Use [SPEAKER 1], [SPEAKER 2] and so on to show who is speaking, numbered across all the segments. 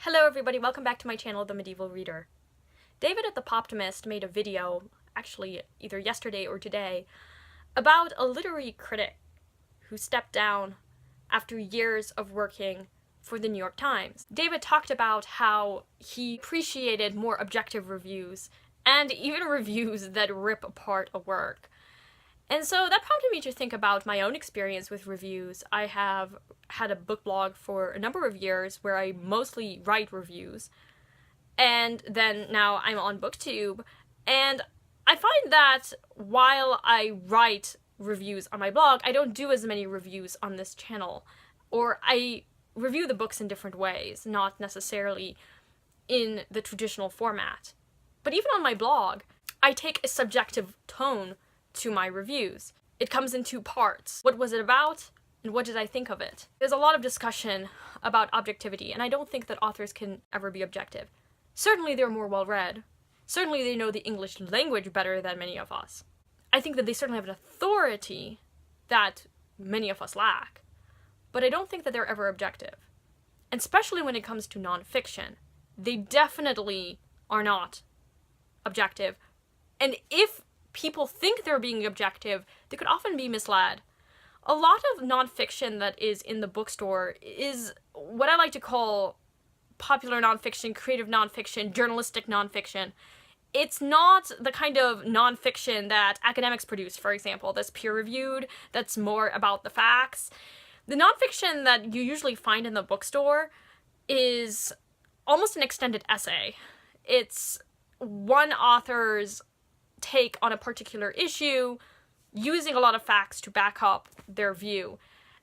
[SPEAKER 1] Hello everybody, welcome back to my channel, The Medieval Reader. David at the Poptimist made a video, actually either yesterday or today, about a literary critic who stepped down after years of working for the New York Times. David talked about how he appreciated more objective reviews, and even reviews that rip apart a work. And so that prompted me to think about my own experience with reviews. I have had a book blog for a number of years where I mostly write reviews. And then now I'm on BookTube. And I find that while I write reviews on my blog, I don't do as many reviews on this channel. Or I review the books in different ways, not necessarily in the traditional format. But even on my blog, I take a subjective tone to my reviews. It comes in two parts. What was it about, and what did I think of it? There's a lot of discussion about objectivity, and I don't think that authors can ever be objective. Certainly they're more well-read. Certainly they know the English language better than many of us. I think that they certainly have an authority that many of us lack. But I don't think that they're ever objective. And especially when it comes to nonfiction, they definitely are not objective. And if people think they're being objective, they could often be misled. A lot of nonfiction that is in the bookstore is what I like to call popular nonfiction, creative nonfiction, journalistic nonfiction. It's not the kind of nonfiction that academics produce, for example, that's peer-reviewed, that's more about the facts. The nonfiction that you usually find in the bookstore is almost an extended essay. It's one author's take on a particular issue, using a lot of facts to back up their view.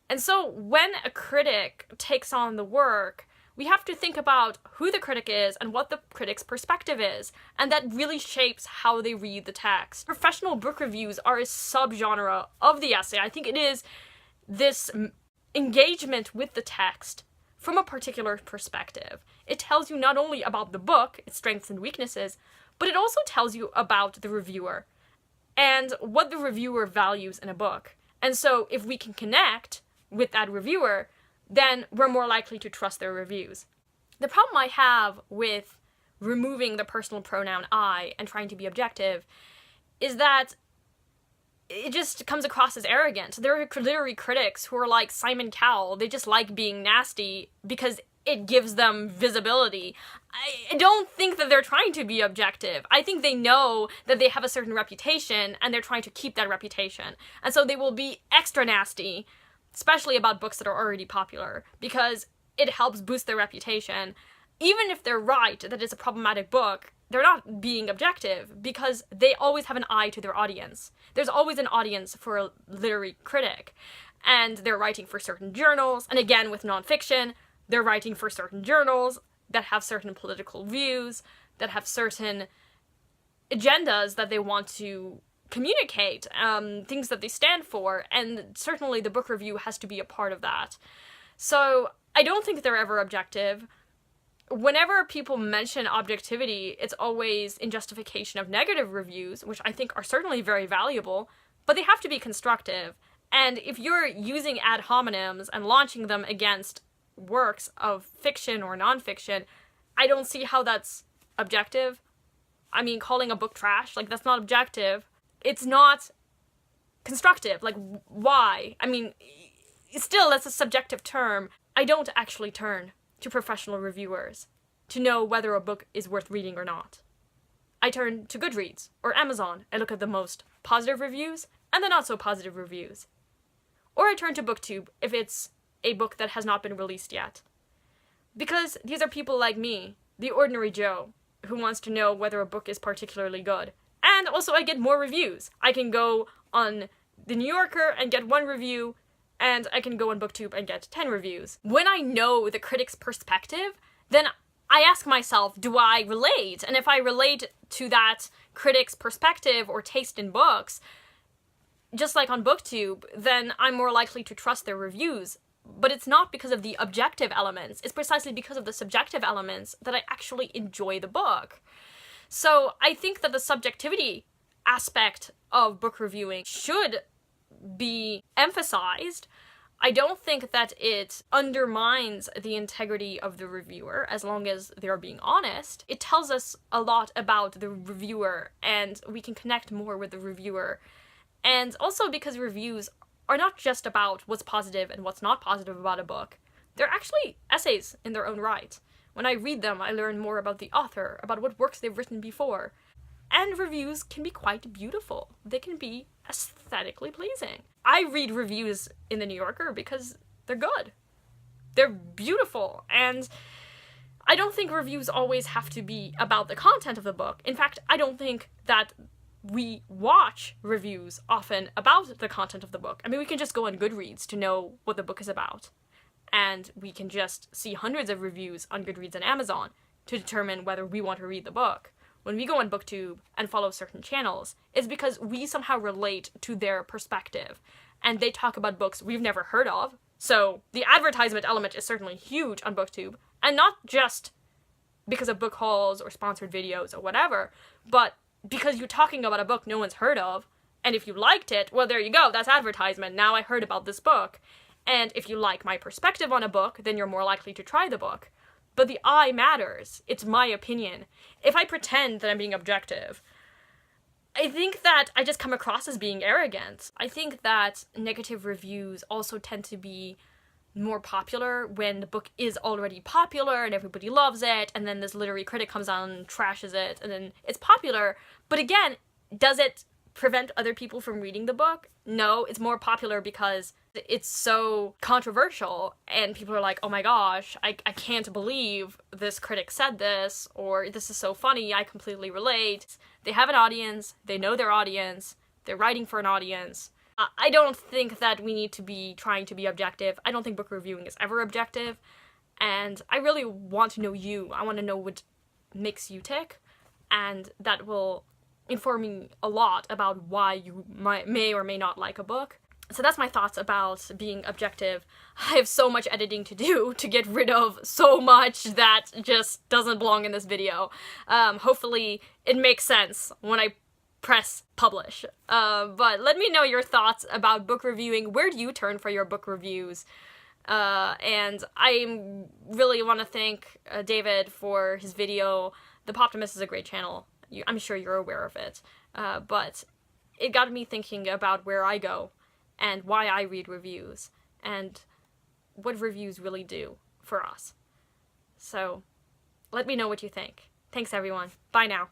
[SPEAKER 1] And so when a critic takes on the work, we have to think about who the critic is and what the critic's perspective is, and that really shapes how they read the text. Professional book reviews are a subgenre of the essay. I think it is this engagement with the text from a particular perspective. It tells you not only about the book, its strengths and weaknesses, but it also tells you about the reviewer and what the reviewer values in a book. And so if we can connect with that reviewer, then we're more likely to trust their reviews. The problem I have with removing the personal pronoun I and trying to be objective is that it just comes across as arrogant. There are literary critics who are like Simon Cowell. They just like being nasty because it gives them visibility. I don't think that they're trying to be objective. I think they know that they have a certain reputation and they're trying to keep that reputation. And so they will be extra nasty, especially about books that are already popular, because it helps boost their reputation. Even if they're right that it's a problematic book, they're not being objective because they always have an eye to their audience. There's always an audience for a literary critic, and they're writing for certain journals. And again, with nonfiction, they're writing for certain journals that have certain political views, that have certain agendas that they want to communicate, things that they stand for, and certainly the book review has to be a part of that. So I don't think they're ever objective. Whenever people mention objectivity, it's always in justification of negative reviews, which I think are certainly very valuable, but they have to be constructive. And if you're using ad hominems and launching them against works of fiction or nonfiction, I don't see how that's objective. I mean, calling a book trash, like, that's not objective. It's not constructive. Like, why? I mean, still, that's a subjective term. I don't actually turn to professional reviewers to know whether a book is worth reading or not. I turn to Goodreads or Amazon and look at the most positive reviews and the not so positive reviews. Or I turn to BookTube if it's a book that has not been released yet. Because these are people like me, the ordinary Joe, who wants to know whether a book is particularly good. And also I get more reviews. I can go on The New Yorker and get one review, and I can go on BookTube and get 10 reviews. When I know the critic's perspective, then I ask myself, do I relate? And if I relate to that critic's perspective or taste in books, just like on BookTube, then I'm more likely to trust their reviews. But it's not because of the objective elements, it's precisely because of the subjective elements that I actually enjoy the book. So I think that the subjectivity aspect of book reviewing should be emphasized, I don't think that it undermines the integrity of the reviewer as long as they're being honest. It tells us a lot about the reviewer, and we can connect more with the reviewer. And also because reviews are not just about what's positive and what's not positive about a book. They're actually essays in their own right. When I read them, I learn more about the author, about what works they've written before. And reviews can be quite beautiful. They can be aesthetically pleasing. I read reviews in the New Yorker because they're good. They're beautiful, and I don't think reviews always have to be about the content of the book. In fact, I don't think that we watch reviews often about the content of the book. I mean, we can just go on Goodreads to know what the book is about. And we can just see hundreds of reviews on Goodreads and Amazon to determine whether we want to read the book. When we go on BookTube and follow certain channels, it's because we somehow relate to their perspective. And they talk about books we've never heard of. So the advertisement element is certainly huge on BookTube. And not just because of book hauls or sponsored videos or whatever, but because you're talking about a book no one's heard of. And if you liked it, well, there you go. That's advertisement. Now I heard about this book. And if you like my perspective on a book, then you're more likely to try the book. But the I matters. It's my opinion. If I pretend that I'm being objective, I think that I just come across as being arrogant. I think that negative reviews also tend to be more popular when the book is already popular and everybody loves it, and then this literary critic comes on and trashes it, and then it's popular. But again, does it prevent other people from reading the book? No, it's more popular because it's so controversial, and people are like, oh my gosh, I can't believe this critic said this, or this is so funny, I completely relate. They have an audience, they know their audience, they're writing for an audience. I don't think that we need to be trying to be objective. I don't think book reviewing is ever objective, and I really want to know you. I want to know what makes you tick, and that will inform me a lot about why you may or may not like a book. So that's my thoughts about being objective. I have so much editing to do to get rid of so much that just doesn't belong in this video. Hopefully it makes sense when I press publish. But let me know your thoughts about book reviewing. Where do you turn for your book reviews? And I really want to thank David for his video. The Poptimist is a great channel. I'm sure you're aware of it. But it got me thinking about where I go and why I read reviews and what reviews really do for us. So let me know what you think. Thanks everyone. Bye now.